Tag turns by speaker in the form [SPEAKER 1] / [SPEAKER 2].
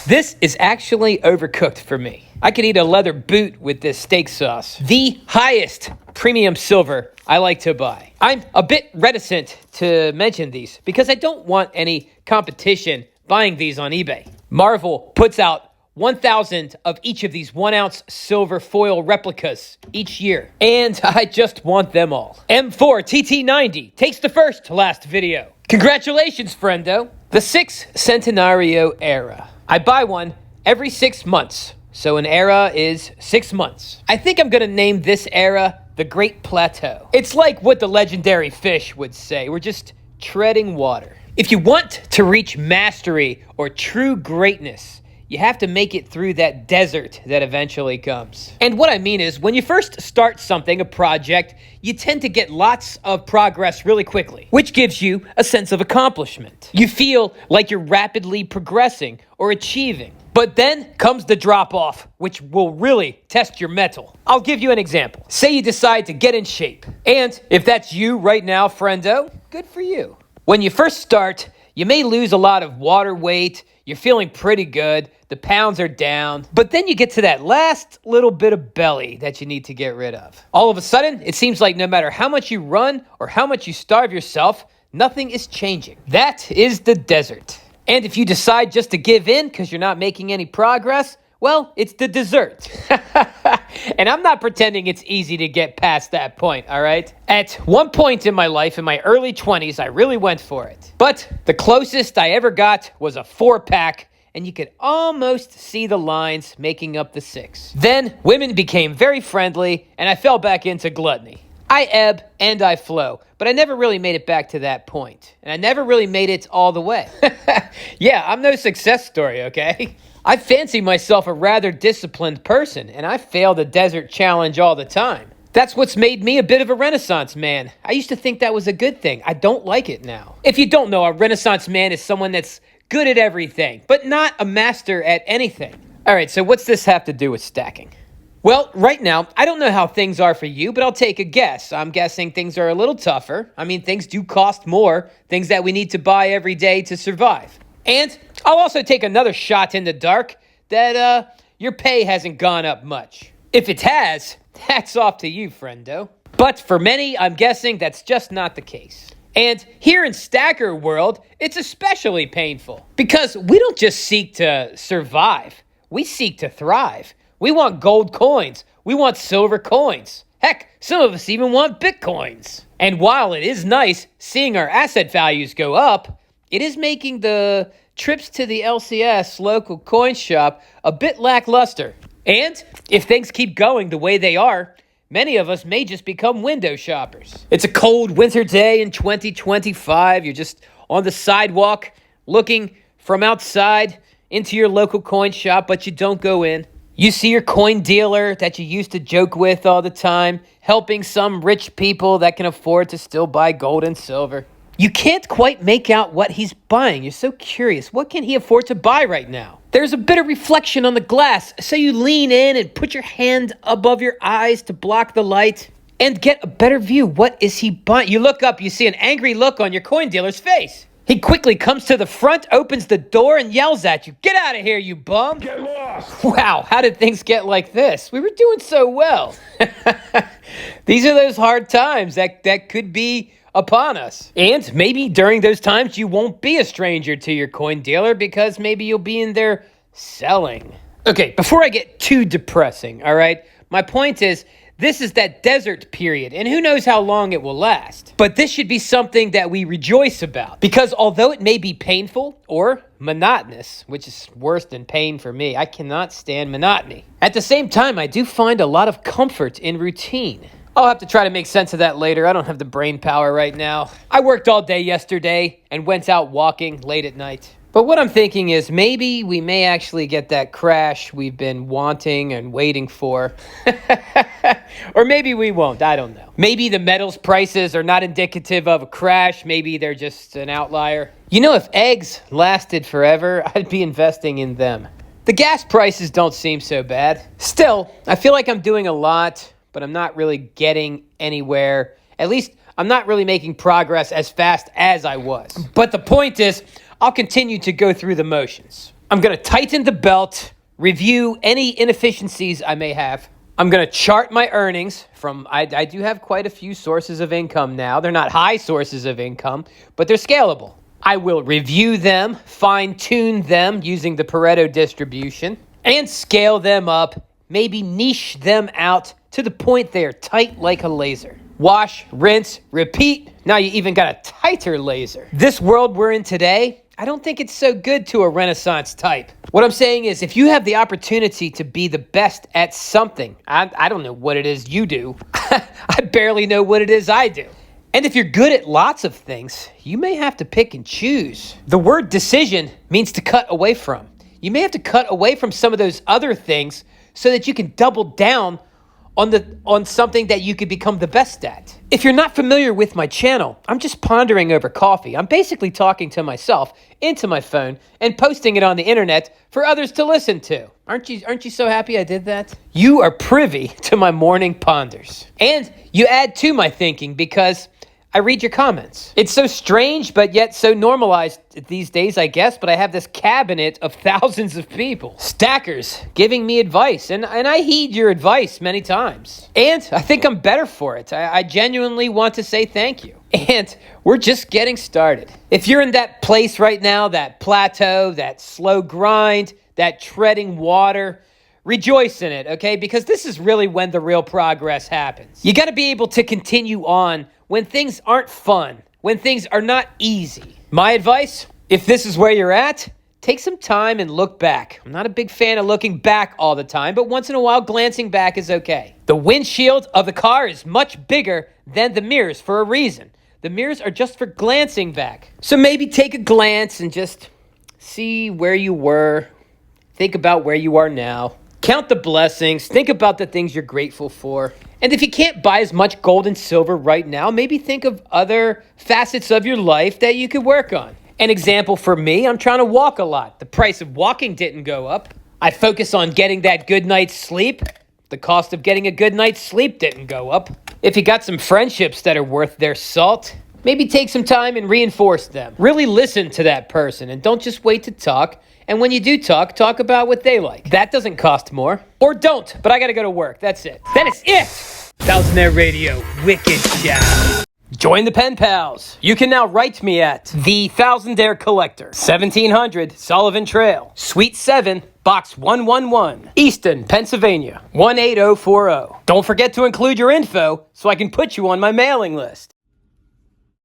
[SPEAKER 1] This is actually overcooked for me. I could eat a leather boot with this steak sauce. The highest premium silver I like to buy. I'm a bit reticent to mention these because I don't want any competition buying these on eBay. Marvel puts out 1,000 of each of these 1-ounce silver foil replicas each year, and I just want them all. M4 TT90 takes the first to last video. Congratulations, friendo. The 6 Centenario era. I buy one every 6 months, so an era is 6 months. I think I'm gonna name this era the Great Plateau. It's like what the legendary fish would say. We're just treading water. If you want to reach mastery or true greatness, you have to make it through that desert that eventually comes. And what I mean is, when you first start something, a project, you tend to get lots of progress really quickly, which gives you a sense of accomplishment. You feel like you're rapidly progressing or achieving. But then comes the drop-off, which will really test your mettle. I'll give you an example. Say you decide to get in shape. And if that's you right now, friendo, good for you. When you first start, you may lose a lot of water weight. You're feeling pretty good. The pounds are down. But then you get to that last little bit of belly that you need to get rid of. All of a sudden, it seems like no matter how much you run or how much you starve yourself, nothing is changing. That is the desert. And if you decide just to give in because you're not making any progress, well, it's the dessert. And I'm not pretending it's easy to get past that point, all right? At one point in my life, in my early 20s, I really went for it. But the closest I ever got was a 4-pack, and you could almost see the lines making up the 6. Then women became very friendly, and I fell back into gluttony. I ebb and I flow, but I never really made it back to that point. And I never really made it all the way. Yeah, I'm no success story, okay? I fancy myself a rather disciplined person, and I fail the desert challenge all the time. That's what's made me a bit of a Renaissance man. I used to think that was a good thing. I don't like it now. If you don't know, a Renaissance man is someone that's good at everything, but not a master at anything. All right, so what's this have to do with stacking? Well, right now, I don't know how things are for you, but I'll take a guess. I'm guessing things are a little tougher. I mean, things do cost more, things that we need to buy every day to survive. And I'll also take another shot in the dark that your pay hasn't gone up much. If it has, hats off to you, friendo. But for many, I'm guessing that's just not the case. And here in Stacker World, it's especially painful because we don't just seek to survive. We seek to thrive. We want gold coins. We want silver coins. Heck, some of us even want Bitcoins. And while it is nice seeing our asset values go up, it is making the trips to the LCS local coin shop a bit lackluster. And if things keep going the way they are, many of us may just become window shoppers. It's a cold winter day in 2025. You're just on the sidewalk looking from outside into your local coin shop, but you don't go in. You see your coin dealer that you used to joke with all the time, helping some rich people that can afford to still buy gold and silver. You can't quite make out what he's buying. You're so curious. What can he afford to buy right now? There's a bit of reflection on the glass, so you lean in and put your hand above your eyes to block the light and get a better view. What is he buying? You look up, you see an angry look on your coin dealer's face. He quickly comes to the front, opens the door, and yells at you. Get out of here, you bum.
[SPEAKER 2] Get lost.
[SPEAKER 1] Wow, how did things get like this? We were doing so well. These are those hard times that could be upon us. And maybe during those times you won't be a stranger to your coin dealer because maybe you'll be in there selling. Okay, before I get too depressing, all right? My point is, this is that desert period, and who knows how long it will last. But this should be something that we rejoice about, because although it may be painful or monotonous, which is worse than pain for me, I cannot stand monotony. At the same time, I do find a lot of comfort in routine. I'll have to try to make sense of that later. I don't have the brain power right now. I worked all day yesterday and went out walking late at night. But what I'm thinking is maybe we may actually get that crash we've been wanting and waiting for. Or maybe we won't. I don't know. Maybe the metals prices are not indicative of a crash. Maybe they're just an outlier. You know, if eggs lasted forever, I'd be investing in them. The gas prices don't seem so bad. Still, I feel like I'm doing a lot, but I'm not really getting anywhere. At least I'm not really making progress as fast as I was. But the point is, I'll continue to go through the motions. I'm going to tighten the belt, review any inefficiencies I may have. I'm going to chart my earnings from, I do have quite a few sources of income now. They're not high sources of income, but they're scalable. I will review them, fine-tune them using the Pareto distribution, and scale them up, maybe niche them out to the point they are tight like a laser. Wash, rinse, repeat. Now you even got a tighter laser. This world we're in today, I don't think it's so good to a Renaissance type. What I'm saying is, if you have the opportunity to be the best at something, I don't know what it is you do. I barely know what it is I do. And if you're good at lots of things, you may have to pick and choose. The word decision means to cut away from. You may have to cut away from some of those other things so that you can double down on something that you could become the best at. If you're not familiar with my channel, I'm just pondering over coffee. I'm basically talking to myself into my phone and posting it on the internet for others to listen to. Aren't you so happy I did that? You are privy to my morning ponders. And you add to my thinking because I read your comments. It's so strange, but yet so normalized these days, I guess, but I have this cabinet of thousands of people, stackers, giving me advice, and I heed your advice many times. And I think I'm better for it. I genuinely want to say thank you. And we're just getting started. If you're in that place right now, that plateau, that slow grind, that treading water, rejoice in it, okay? Because this is really when the real progress happens. You got to be able to continue on when things aren't fun, when things are not easy. My advice, if this is where you're at, take some time and look back. I'm not a big fan of looking back all the time, but once in a while, glancing back is okay. The windshield of the car is much bigger than the mirrors for a reason. The mirrors are just for glancing back. So maybe take a glance and just see where you were. Think about where you are now. Count the blessings. Think about the things you're grateful for. And if you can't buy as much gold and silver right now, maybe think of other facets of your life that you could work on. An example for me, I'm trying to walk a lot. The price of walking didn't go up. I focus on getting that good night's sleep. The cost of getting a good night's sleep didn't go up. If you got some friendships that are worth their salt, maybe take some time and reinforce them. Really listen to that person and don't just wait to talk. And when you do talk about what they like. That doesn't cost more. Or don't, but I gotta go to work. That's it. That is it! Thousandaire Radio, Wicked Show. Join the pen pals. You can now write me at The Thousandaire Collector, 1700 Sullivan Trail, Suite 7, Box 111, Easton, Pennsylvania, 18040. Don't forget to include your info so I can put you on my mailing list.